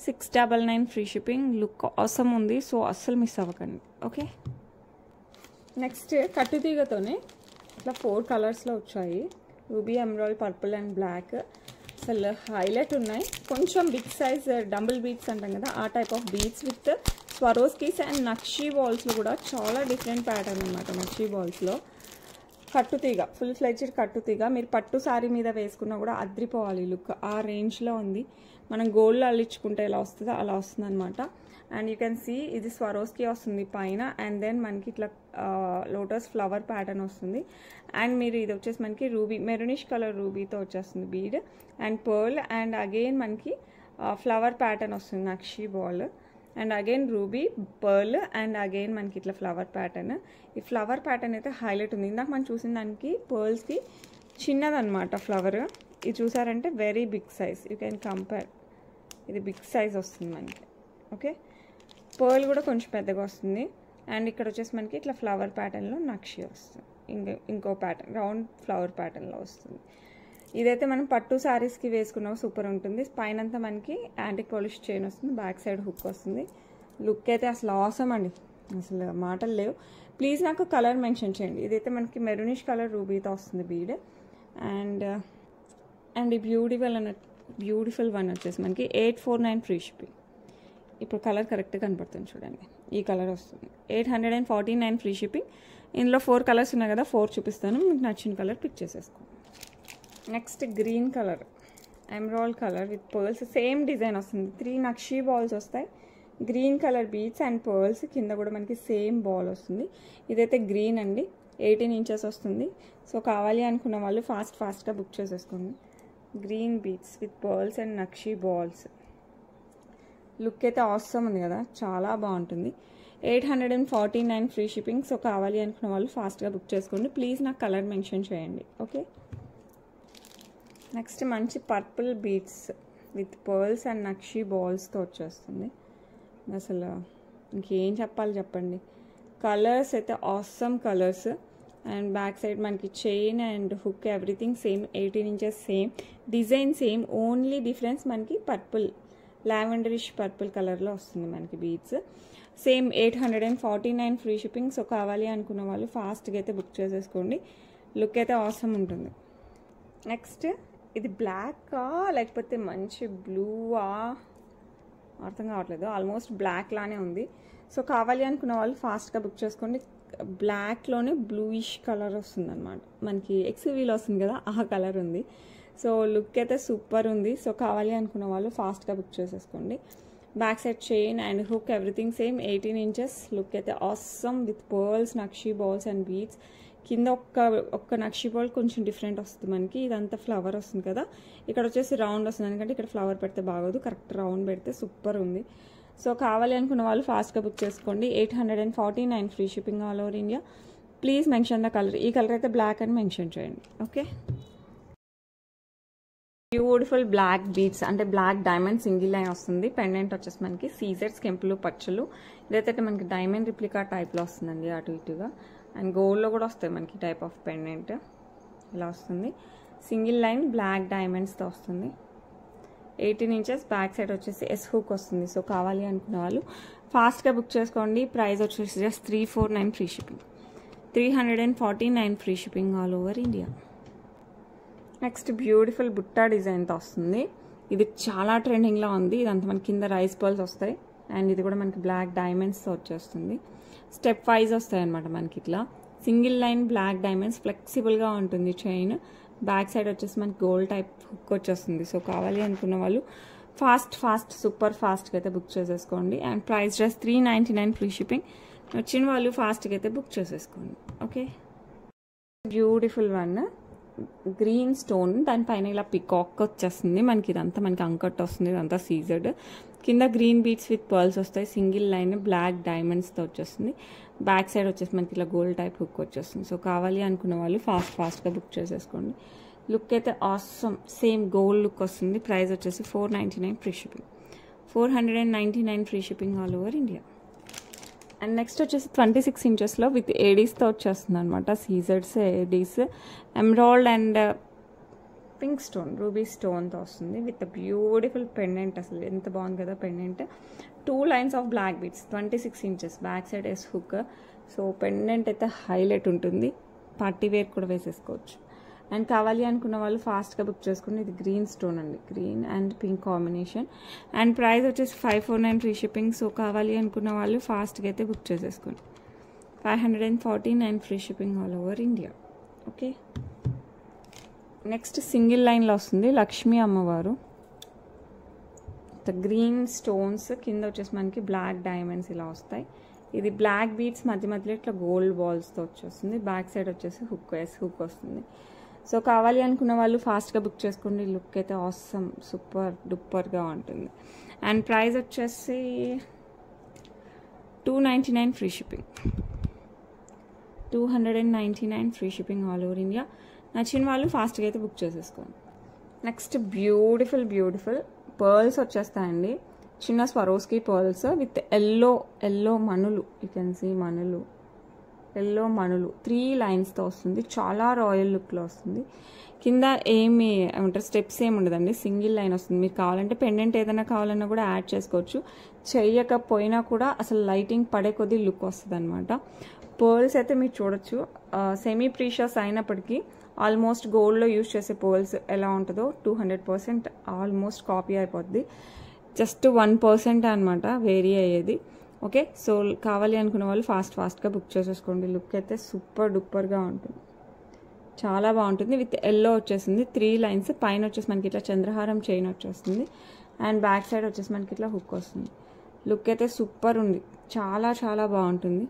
699 free shipping. Look awesome ఉంది. సో అస్సలు మిస్ అవ్వకండి. ఓకే, నెక్స్ట్ కట్టుతీగతోనే ఇట్లా 4 కలర్స్లో వచ్చాయి. Ruby, emerald, purple and black. అసలు హైలైట్ ఉన్నాయి. కొంచెం బిగ్ సైజ్ డంబుల్ బీట్స్ అంటాం కదా, ఆ type of beads with Swarovskis and nakshi బాల్స్లో కూడా చాలా డిఫరెంట్ ప్యాటర్న్ అనమాట. నక్షీ బాల్స్లో కట్టుతీగ, ఫుల్ ఫ్లెడ్జ్డ్ కట్టుతీగ. మీరు పట్టు శారీ మీద వేసుకున్నా కూడా అద్రిపోవాలి లుక్, ఆ రేంజ్లో ఉంది. మనం గోల్డ్లో అల్లించుకుంటే ఎలా వస్తుందో అలా వస్తుంది అనమాట. అండ్ యూ కెన్ సీ ఇది స్వరోస్కి వస్తుంది పైన, అండ్ దెన్ మనకి ఇట్లా లోటస్ ఫ్లవర్ ప్యాటర్న్ వస్తుంది. అండ్ మీరు ఇది వచ్చేసి మనకి రూబీ, మెరూనిష్ కలర్ రూబీతో వచ్చేస్తుంది bead and pearl. And again మనకి ఫ్లవర్ ప్యాటర్న్ వస్తుంది, nakshi ball and again ruby, pearl and again మనకి ఇట్లా ఫ్లవర్ ప్యాటర్న్. ఈ ఫ్లవర్ ప్యాటర్న్ అయితే హైలైట్ ఉంది. ఇందాక మనం చూసిన దానికి పర్ల్స్కి చిన్నదనమాట ఫ్లవర్. ఇది చూసారంటే very big size, you can compare. ఇది బిగ్ సైజ్ వస్తుంది మనకి. ఓకే, పర్ల్ కూడా కొంచెం పెద్దగా వస్తుంది. అండ్ ఇక్కడ వచ్చేసి మనకి ఇట్లా ఫ్లవర్ ప్యాటర్న్లో నక్షి వస్తుంది. ఇంకో ప్యాటర్న్ రౌండ్ ఫ్లవర్ ప్యాటర్న్లో వస్తుంది. ఇదైతే మనం పట్టు శారీస్కి వేసుకున్నా సూపర్ ఉంటుంది. పైన అంతా మనకి యాంటిక్ పాలిష్ చైన్ వస్తుంది, బ్యాక్ సైడ్ హుక్ వస్తుంది. లుక్ అయితే అసలు ఆసమ్ అండి, అసలు మాటలు లేవు. ప్లీజ్ నాకు కలర్ మెన్షన్ చేయండి. ఇదైతే మనకి మెరూనిష్ కలర్ రూబీతో వస్తుంది బీడ్. అండ్ ఈ బ్యూటిఫుల్ వన్ వచ్చేసి మనకి 849 ఫ్రీ షిప్పింగ్. ఇప్పుడు కలర్ కరెక్ట్గా కనపడుతుంది చూడండి, ఈ కలర్ వస్తుంది. 849 ఫ్రీ షిప్పింగ్. ఇందులో 4 కలర్స్ ఉన్నాయి కదా, 4 చూపిస్తాను, మీకు నచ్చిన కలర్ పిక్ చేసేసుకోండి. Next green colour. Emerald colour with pearls, same design వస్తుంది. 3 నక్షీ బాల్స్ వస్తాయి, green colour beads and pearls. కింద కూడా మనకి సేమ్ బాల్ వస్తుంది. ఇదైతే గ్రీన్ అండి, 18 ఇంచెస్ వస్తుంది. సో కావాలి అనుకున్న వాళ్ళు ఫాస్ట్గా బుక్ చేసేసుకోండి. Green beads with pearls and nakshi balls. Look అయితే ఆసమ్ ఉంది కదా, చాలా బాగుంటుంది. 849 ఫ్రీ షిప్పింగ్. సో కావాలి అనుకున్న వాళ్ళు ఫాస్ట్గా బుక్ చేసుకోండి. ప్లీజ్ నాకు కలర్ మెన్షన్ చేయండి. ఓకే, నెక్స్ట్ మంచి purple beads with pearls and nakshi బాల్స్తో వచ్చేస్తుంది. అసలు ఇంకేం చెప్పాలి చెప్పండి. కలర్స్ అయితే awesome colours. And back side మనకి chain and hook everything same, 18 inches same design same. Only difference మనకి పర్పుల్, లావెండరిష్ పర్పుల్ కలర్లో వస్తుంది మనకి beads. Same 849 free shipping. So కావాలి అనుకున్న వాళ్ళు ఫాస్ట్గా అయితే బుక్ చేసేసుకోండి. లుక్ అయితే ఆసమ్ ఉంటుంది. నెక్స్ట్ ఇది బ్లాకా లేకపోతే మంచి బ్లూవా అర్థం కావట్లేదు, ఆల్మోస్ట్ బ్లాక్ లానే ఉంది. సో కావాలి అనుకున్న వాళ్ళు ఫాస్ట్గా బుక్ చేసుకోండి. బ్లాక్లోనే బ్లూయిష్ కలర్ వస్తుంది అనమాట, మనకి ఎక్స్యూవీలో వస్తుంది కదా ఆ కలర్ ఉంది. సో లుక్ అయితే సూపర్ ఉంది. సో కావాలి అనుకున్న వాళ్ళు ఫాస్ట్గా బుక్ చేసేసుకోండి. Back side chain and hook everything same, 18 inches. Look అయితే awesome with pearls, nakshi balls and beads. కింద ఒక్క నక్షీ బాల్ కొంచెం డిఫరెంట్ వస్తుంది మనకి. ఇదంతా ఫ్లవర్ వస్తుంది కదా, ఇక్కడ వచ్చేసి రౌండ్ వస్తుంది. ఎందుకంటే ఇక్కడ ఫ్లవర్ పెడితే బాగోదు, కరెక్ట్ రౌండ్ పెడితే సూపర్ ఉంది. సో కావాలి అనుకున్న వాళ్ళు ఫాస్ట్గా బుక్ చేసుకోండి. 849 free shipping all over India. Please mention the colour. ఈ కలర్ అయితే బ్లాక్ అని మెన్షన్ చేయండి. ఓకే, బ్యూటిఫుల్ బ్లాక్ బీడ్స్ అంటే బ్లాక్ డైమండ్ సింగిల్ లైన్ వస్తుంది. పెండెంట్ వచ్చేసి మనకి సీజర్స్, కెంపులు, పచ్చలు. ఇదైతే మనకి డైమండ్ రిప్లికా టైప్లో వస్తుందండి, అటు ఇటుగా. అండ్ గోల్డ్లో కూడా వస్తాయి మనకి టైప్ ఆఫ్ పెండెంట్, ఇలా వస్తుంది. సింగిల్ లైన్ బ్లాక్ డైమండ్స్తో వస్తుంది. 18 ఇంచెస్. బ్యాక్ సైడ్ వచ్చేసి ఎస్ హుక్ వస్తుంది. సో కావాలి అనుకున్న వాళ్ళు ఫాస్ట్గా బుక్ చేసుకోండి. ప్రైస్ వచ్చేసి just 349 free shipping. 349 free shipping all over India. Next beautiful బుట్టా డిజైన్తో వస్తుంది. ఇది చాలా ట్రెండింగ్లో ఉంది. ఇదంతా మనకి కింద రైస్ పర్ల్స్ వస్తాయి అండ్ ఇది కూడా మనకి బ్లాక్ డైమండ్స్తో వచ్చేస్తుంది. స్టెప్ వైజ్ వస్తాయి అనమాట మనకి. ఇట్లా సింగిల్ లైన్ బ్లాక్ డైమండ్స్, ఫ్లెక్సిబుల్గా ఉంటుంది చైన్. బ్యాక్ సైడ్ వచ్చేసి మనకి గోల్డ్ టైప్ హుక్ వచ్చేస్తుంది. సో కావాలి అనుకున్న వాళ్ళు సూపర్ ఫాస్ట్గా అయితే బుక్ చేసేసుకోండి. And price just 399 free shipping. వచ్చిన వాళ్ళు ఫాస్ట్గా అయితే బుక్ చేసేసుకోండి. Okay, beautiful one green stone, దానిపైన ఇలా పికాక్ వచ్చేస్తుంది మనకి. ఇదంతా మనకి అంకట్ వస్తుంది, ఇదంతా సీజర్డ్. కింద గ్రీన్ బీడ్స్ విత్ పర్ల్స్ వస్తాయి. సింగిల్ లైన్ బ్లాక్ డైమండ్స్తో వచ్చేస్తుంది. బ్యాక్ సైడ్ వచ్చేసి మనకి ఇలా గోల్డ్ టైప్ హుక్ వచ్చేస్తుంది. సో కావాలి అనుకున్న వాళ్ళు ఫాస్ట్గా బుక్ చేసేసుకోండి. లుక్ అయితే ఆసమ్, సేమ్ గోల్డ్ లుక్ వస్తుంది. ప్రైస్ వచ్చేసి 499 free shipping. 499 free shipping all over India. And next వచ్చేసి 26 ఇంచెస్లో విత్ ఏడీస్తో వచ్చేస్తుంది అనమాట. సీజర్స్, ADs, emerald and pink stone, ruby స్టోన్తో వస్తుంది విత్ బ్యూటిఫుల్ పెండెంట్. అసలు ఎంత బాగుంది కదా pendant. 2 lines of black beads, 26 inches. Back side S hook. So pendant అయితే హైలైట్ ఉంటుంది, పార్టీ వేర్ కూడా వేసేసుకోవచ్చు. అండ్ కావాలి అనుకున్న వాళ్ళు ఫాస్ట్గా బుక్ చేసుకోండి. ఇది గ్రీన్ స్టోన్ అండి, green and pink combination. And price వచ్చేసి 549 ఫ్రీ షిప్పింగ్. సో కావాలి అనుకున్న వాళ్ళు ఫాస్ట్గా అయితే బుక్ చేసేసుకోండి. 549 free shipping all over India. Okay, next single లైన్లో వస్తుంది లక్ష్మీ అమ్మవారు. గ్రీన్ స్టోన్స్, కింద వచ్చేసి మనకి బ్లాక్ డైమండ్స్ ఇలా వస్తాయి. ఇది బ్లాక్ బీడ్స్ మధ్యలో ఇట్లా గోల్డ్ బాల్స్తో వచ్చేస్తుంది. బ్యాక్ సైడ్ వచ్చేసి హుక్, ఎస్ హుక్ వస్తుంది. సో కావాలి అనుకున్న వాళ్ళు ఫాస్ట్గా బుక్ చేసుకోండి. లుక్ అయితే ఆసమ్, సూపర్ డూపర్గా ఉంటుంది. అండ్ ప్రైస్ వచ్చేసి 299 free shipping. 299 free shipping all over India. నచ్చిన వాళ్ళు ఫాస్ట్గా అయితే బుక్ చేసేసుకోండి. నెక్స్ట్ బ్యూటిఫుల్ పర్ల్స్ వచ్చేస్తాయండి. చిన్న స్వరోస్కి పర్ల్స్ విత్ ఎల్లో మణులు. యూ కెన్ సీ మణులు, ఎల్లో మణులు 3 లైన్స్తో వస్తుంది. చాలా రాయల్ లుక్లో వస్తుంది. కింద ఏమి ఏమంటారు స్టెప్స్ ఏమి ఉండదండి, సింగిల్ లైన్ వస్తుంది. మీరు కావాలంటే పెండెంట్ ఏదైనా కావాలన్నా కూడా యాడ్ చేసుకోవచ్చు. చేయకపోయినా కూడా అసలు లైటింగ్ పడే కొద్దీ లుక్ వస్తుంది అనమాట. పర్ల్స్ అయితే మీరు చూడొచ్చు, సెమీ ప్రీషియస్ అయినప్పటికీ ఆల్మోస్ట్ గోల్డ్లో యూజ్ చేసే పర్ల్స్ ఎలా ఉంటుందో 200% ఆల్మోస్ట్ కాపీ అయిపోద్ది. జస్ట్ 1% అనమాట వేరీ అయ్యేది. ఓకే, సో కావాలి అనుకున్న వాళ్ళు ఫాస్ట్గా బుక్ చేసేసుకోండి. లుక్ అయితే సూపర్ డూపర్గా ఉంటుంది. చాలా బాగుంటుంది. విత్ ఎల్లో వచ్చేసింది, 3 లైన్స్. పైన వచ్చేసి మనకి ఇట్లా చంద్రహారం చైన్ వచ్చేస్తుంది. అండ్ బ్యాక్ సైడ్ వచ్చేసి మనకి ఇట్లా హుక్ వస్తుంది. లుక్ అయితే సూపర్ ఉంది, చాలా చాలా బాగుంటుంది.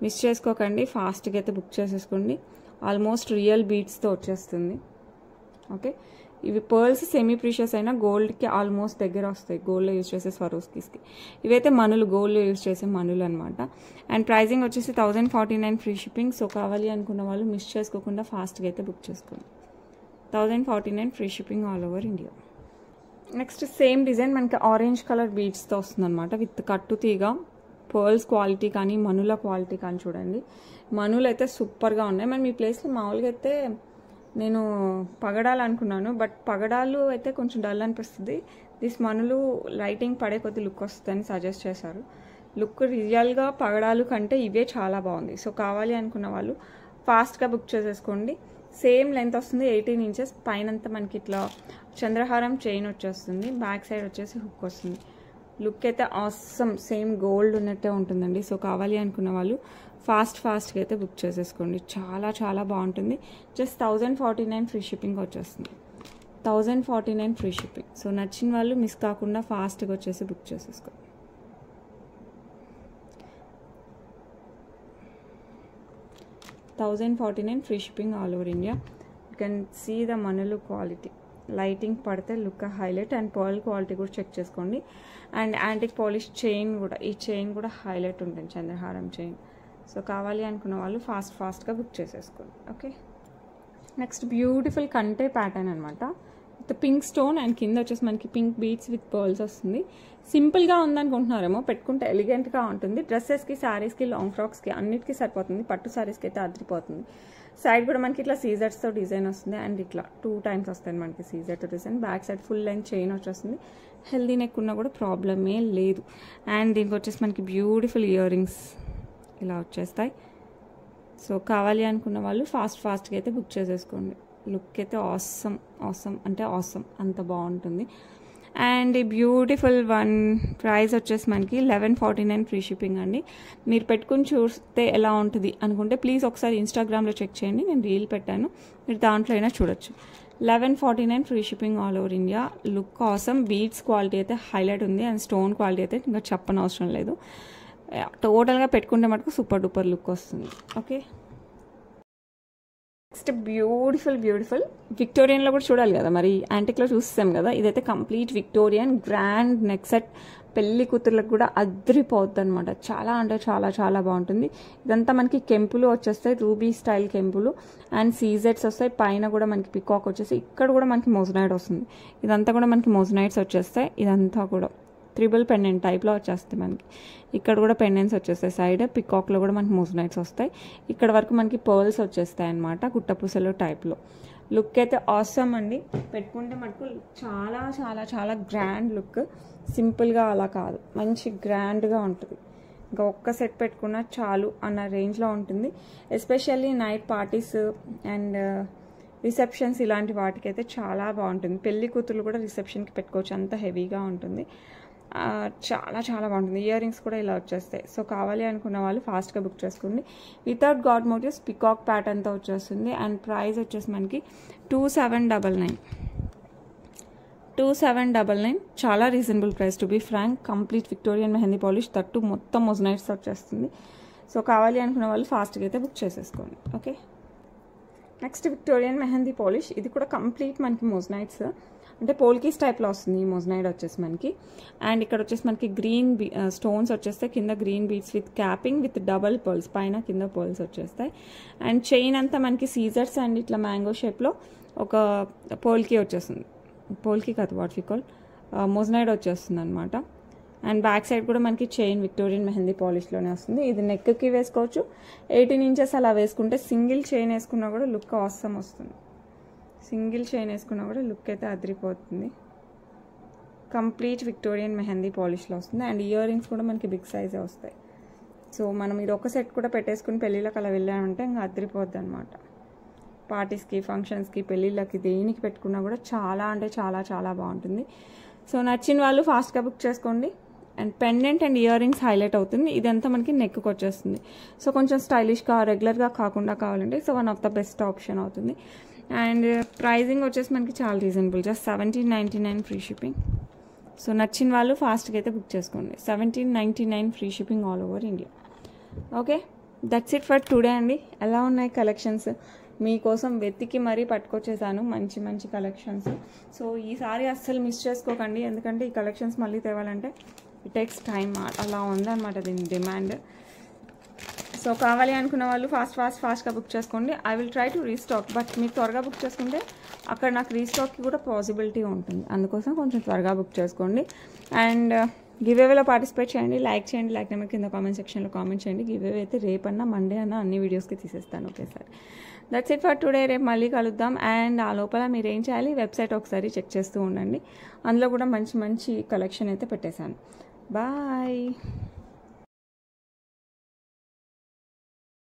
మిస్ చేసుకోకండి, ఫాస్ట్గా అయితే బుక్ చేసేసుకోండి. ఆల్మోస్ట్ రియల్ బీడ్స్తో వచ్చేస్తుంది. ఓకే, ఇవి పర్ల్స్ సెమీ ప్రీషియస్ అయినా గోల్డ్కి ఆల్మోస్ట్ దగ్గర వస్తాయి, గోల్డ్లో యూజ్ చేసే స్వరోస్కీస్కి. ఇవైతే మనులు, గోల్డ్లో యూజ్ చేసే మనులు అనమాట. అండ్ ప్రైజింగ్ వచ్చేసి 1049 ఫ్రీ షిప్పింగ్. సో కావాలి అనుకున్న వాళ్ళు మిస్ చేసుకోకుండా ఫాస్ట్గా అయితే బుక్ చేసుకోండి. 1049 free shipping all over India. Next same design మనకి ఆరెంజ్ కలర్ బీడ్స్తో వస్తుంది అనమాట. విత్ కట్టు తీగ, పర్ల్స్ క్వాలిటీ కానీ మనుల క్వాలిటీ కానీ చూడండి. మనులు అయితే సూపర్గా ఉన్నాయి. మరి మీ ప్లేస్లో మామూలుగా అయితే నేను పగడాలు అనుకున్నాను, బట్ పగడాలు అయితే కొంచెం డల్ అనిపిస్తుంది. దిస్ మనులు లైటింగ్ పడే కొద్ది లుక్ వస్తుందని సజెస్ట్ చేశారు. లుక్ రియల్గా పగడాలు కంటే ఇవే చాలా బాగుంది. సో కావాలి అనుకున్న వాళ్ళు ఫాస్ట్గా బుక్ చేసేసుకోండి. సేమ్ లెంత్ వస్తుంది, 18 ఇంచెస్. పైనంతా మనకి ఇట్లా చంద్రహారం చైన్ వచ్చేస్తుంది, బ్యాక్ సైడ్ వచ్చేసి హుక్ వస్తుంది. లుక్ అయితే ఆసమ్, సేమ్ గోల్డ్ ఉన్నట్టే ఉంటుందండి. సో కావాలి అనుకున్న వాళ్ళు ఫాస్ట్గా అయితే బుక్ చేసేసుకోండి. చాలా చాలా బాగుంటుంది. జస్ట్ 1049 ఫ్రీ షిప్పింగ్ వచ్చేస్తుంది. 1049 ఫ్రీ షిప్పింగ్. సో నచ్చిన వాళ్ళు మిస్ కాకుండా ఫాస్ట్గా వచ్చేసి బుక్ చేసేసుకోండి. 1049 free shipping all over India. You can see the మనులు క్వాలిటీ, లైటింగ్ పడితే look highlight. And pearl quality కూడా చెక్ చేసుకోండి. అండ్ యాంటిక్ పాలిష్ చైన్ కూడా, ఈ చైన్ కూడా హైలైట్ ఉంటుంది, చంద్రహారం చైన్. సో కావాలి అనుకున్న వాళ్ళు ఫాస్ట్గా బుక్ చేసేసుకోండి. ఓకే, నెక్స్ట్ బ్యూటిఫుల్ కంటే ప్యాటర్న్ అనమాట. విత్ పింక్ స్టోన్ అండ్ కింద వచ్చేసి మనకి పింక్ బీడ్స్ విత్ పర్ల్స్ వస్తుంది. సింపుల్గా ఉందనుకుంటున్నారేమో, పెట్టుకుంటే ఎలిగెంట్గా ఉంటుంది. డ్రెస్సెస్కి, శారీస్కి, లాంగ్ ఫ్రాక్స్కి అన్నిటికీ సరిపోతుంది. పట్టు శారీస్కి అయితే అదిరిపోతుంది. సైడ్ కూడా మనకి ఇట్లా సీజర్స్తో డిజైన్ వస్తుంది. అండ్ ఇట్లా 2 టైమ్స్ వస్తాయి మనకి సీజర్తో design. Back side full length chain వచ్చేస్తుంది. హెల్దీ నెక్ ఉన్నా కూడా ప్రాబ్లమే లేదు. అండ్ దీనికి వచ్చేసి మనకి బ్యూటిఫుల్ ఇయర్ రింగ్స్ ఇలా వచ్చేస్తాయి. సో కావాలి అనుకున్న వాళ్ళు ఫాస్ట్గా అయితే బుక్ చేసేసుకోండి. లుక్ అయితే ఆసమ్ అంటే ఆసమ్, అంత బాగుంటుంది. అండ్ ఈ బ్యూటిఫుల్ వన్ ప్రైస్ వచ్చేసి మనకి 1149 ఫ్రీ షిప్పింగ్ అండి. మీరు పెట్టుకుని చూస్తే ఎలా ఉంటుంది అనుకుంటే ప్లీజ్ ఒకసారి ఇన్స్టాగ్రామ్లో చెక్ చేయండి, నేను రీల్ పెట్టాను, మీరు దాంట్లో అయినా చూడొచ్చు. 1149 free shipping all over India. Look awesome, beads quality అయితే హైలైట్ ఉంది. అండ్ స్టోన్ క్వాలిటీ అయితే ఇంకా చెప్పనవసరం లేదు. టోటల్గా పెట్టుకుంటే మటుకు సూపర్ డూపర్ లుక్ వస్తుంది. ఓకే, నెక్స్ట్ బ్యూటిఫుల్ విక్టోరియన్లో కూడా చూడాలి కదా, మరి యాంటిక్లో చూస్తాం కదా. ఇదైతే complete Victorian grand neck set. పెళ్లి కూతుర్లకు కూడా అదిరిపోద్ది అనమాట. చాలా అంటే చాలా చాలా బాగుంటుంది. ఇదంతా మనకి కెంపులు వచ్చేస్తాయి, రూబీ స్టైల్ కెంపులు. అండ్ సీజెట్స్ వస్తాయి. పైన కూడా మనకి పికాక్ వచ్చేసి, ఇక్కడ కూడా మనకి మోజనైడ్ వస్తుంది. ఇదంతా కూడా మనకి మోజనైడ్స్ వచ్చేస్తాయి. ఇదంతా కూడా త్రిబుల్ పెండెంట్ టైప్లో వచ్చేస్తాయి మనకి. ఇక్కడ కూడా పెండెంట్స్ వచ్చేస్తాయి. సైడ్ పికాక్లో కూడా మనకి మోజనైట్స్ వస్తాయి. ఇక్కడ వరకు మనకి పర్ల్స్ వచ్చేస్తాయి అనమాట, గుట్టపూసలు టైప్లో. లుక్ అయితే ఆసమ్ అండి. పెట్టుకుంటే మనకు చాలా చాలా చాలా గ్రాండ్ లుక్. సింపుల్గా అలా కాదు, మంచి గ్రాండ్గా ఉంటుంది. ఇంకా ఒక్క సెట్ పెట్టుకున్నా చాలు అన్న రేంజ్లో ఉంటుంది. Especially night parties and receptions ఇలాంటి వాటికైతే చాలా బాగుంటుంది. పెళ్లి కూతురు కూడా రిసెప్షన్కి పెట్టుకోవచ్చు, అంత హెవీగా ఉంటుంది. చాలా చాలా బాగుంటుంది. ఇయర్ రింగ్స్ కూడా ఇలా వచ్చేస్తాయి. సో కావాలి అనుకున్న వాళ్ళు ఫాస్ట్గా బుక్ చేసుకోండి. వితౌట్ గాడ్ మోటివ్స్ పికాక్ ప్యాటర్న్తో వచ్చేస్తుంది. అండ్ ప్రైస్ వచ్చేసి మనకి 2799. చాలా reasonable price to be frank. Complete Victorian mehndi polish, తట్టు మొత్తం మొజనైట్స్ వచ్చేస్తుంది. సో కావాలి అనుకున్న వాళ్ళు ఫాస్ట్గా అయితే బుక్ చేసేసుకోండి. Okay, next Victorian mehndi polish. ఇది కూడా కంప్లీట్ మనకి మొజనైట్స్, అంటే పోల్కీస్ టైప్లో వస్తుంది ఈ మొజనైడ్ వచ్చేసి మనకి. అండ్ ఇక్కడ వచ్చేసి మనకి గ్రీన్ స్టోన్స్ వచ్చేస్తాయి. కింద green beads with capping with double pearls, పైన కింద పర్ల్స్ వచ్చేస్తాయి. అండ్ చైన్ అంతా మనకి సీజర్స్ అండ్ ఇట్లా మ్యాంగో షేప్లో ఒక పోల్కీ వచ్చేస్తుంది. పోల్కీ కాదు, వాట్ వి కాల్ మొజనైడ్ వచ్చేస్తుంది అనమాట. అండ్ బ్యాక్ సైడ్ కూడా మనకి చైన్ విక్టోరియన్ మెహందీ పాలిష్లోనే వస్తుంది. ఇది నెక్కి వేసుకోవచ్చు. 18 ఇంచెస్ అలా వేసుకుంటే సింగిల్ చైన్ వేసుకున్నా కూడా లుక్ ఆసమ్ వస్తుంది. సింగిల్ చైన్ వేసుకున్నా కూడా లుక్ అయితే అదిరిపోతుంది. కంప్లీట్ విక్టోరియన్ మెహందీ పాలిష్లో వస్తుంది. అండ్ ఇయర్ రింగ్స్ కూడా మనకి బిగ్ సైజే వస్తాయి. సో మనం ఇది ఒక సెట్ కూడా పెట్టేసుకుని పెళ్ళిళ్ళకి అలా వెళ్ళామంటే ఇంకా అదిరిపోద్ది అనమాట. పార్టీస్కి, ఫంక్షన్స్కి, పెళ్ళిళ్ళకి దేనికి పెట్టుకున్నా కూడా చాలా అంటే చాలా చాలా బాగుంటుంది. సో నచ్చిన వాళ్ళు ఫాస్ట్గా బుక్ చేసుకోండి. And pendant and ear rings highlight అవుతుంది. ఇదంతా మనకి నెక్కి వచ్చేస్తుంది. సో కొంచెం స్టైలిష్గా రెగ్యులర్గా కాకుండా కావాలంటే so one of the best option అవుతుంది. అండ్ ప్రైజింగ్ వచ్చేసి మనకి చాలా reasonable, just 1799 free shipping. So నచ్చిన వాళ్ళు ఫాస్ట్గా అయితే బుక్ చేసుకోండి. 1799 free shipping all over India. Okay, that's it for today అండి. ఎలా ఉన్నాయి కలెక్షన్స్? మీకోసం వెతికి మరీ పట్టుకొచ్చేసాను మంచి మంచి కలెక్షన్స్. సో ఈసారి అస్సలు మిస్ చేసుకోకండి, ఎందుకంటే ఈ కలెక్షన్స్ మళ్ళీ తేవాలంటే ఇట్ టేక్స్ టైమ్. అలా ఉందన్నమాట దీని డిమాండ్. సో కావాలి అనుకున్న వాళ్ళు ఫాస్ట్గా బుక్ చేసుకోండి. I will try to restock, but మీరు త్వరగా బుక్ చేసుకుంటే అక్కడ నాకు రీస్టాక్కి కూడా పాసిబిలిటీ ఉంటుంది. అందుకోసం కొంచెం త్వరగా బుక్ చేసుకోండి. అండ్ గివ్ అవేలో పార్టిసిపేట్ చేయండి, లైక్ చేయండి. లైక్ నెంబర్ కింద కామెంట్ సెక్షన్లో కామెంట్ చేయండి. గివ్ అవే అయితే రేపన్నా మండే అన్నా అన్ని వీడియోస్కి తీసేస్తాను ఒకేసారి. That's it for today. రేపు మళ్ళీ కలుద్దాం. అండ్ ఆ లోపల మీరు ఏం చేయాలి, వెబ్సైట్ ఒకసారి చెక్ చేస్తూ ఉండండి. అందులో కూడా మంచి మంచి కలెక్షన్ అయితే పెట్టేశాను. బాయ్.